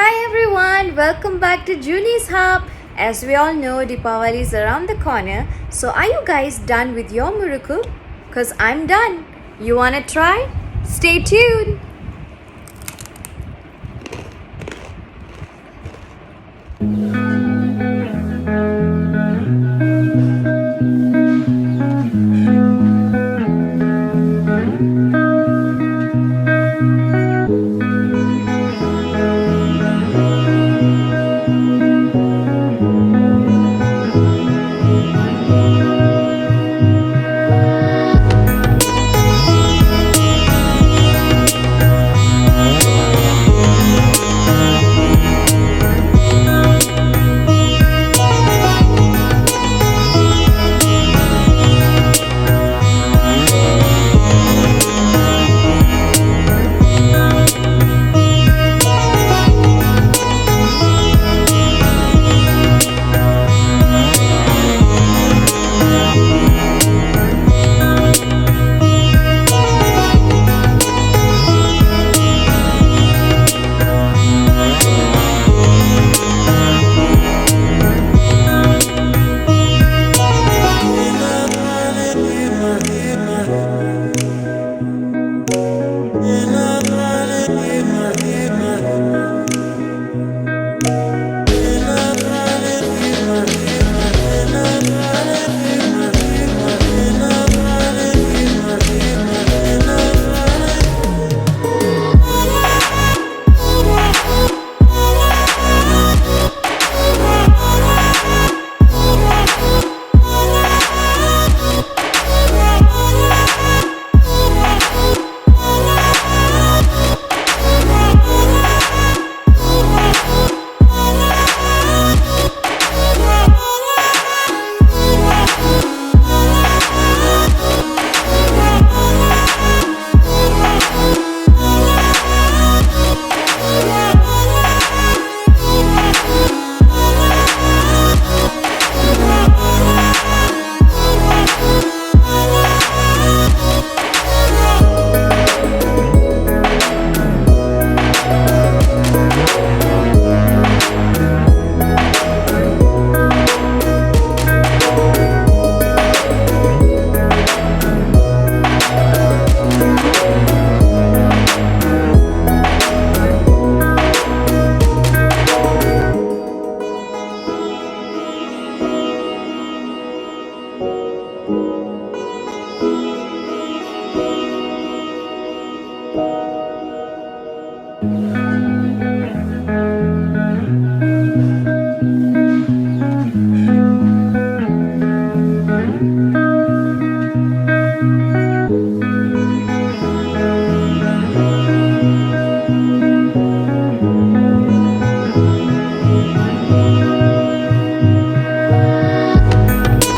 Hi everyone, welcome back to Junnie's Hub. As we all know, Deepavali is around the corner. So are you guys done with your Muruku? Cause I'm done. You wanna try? Stay tuned.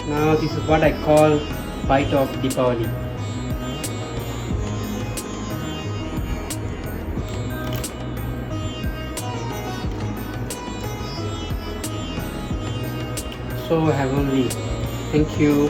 Now this is what I call bite of Deepavali. So heavenly. Thank you.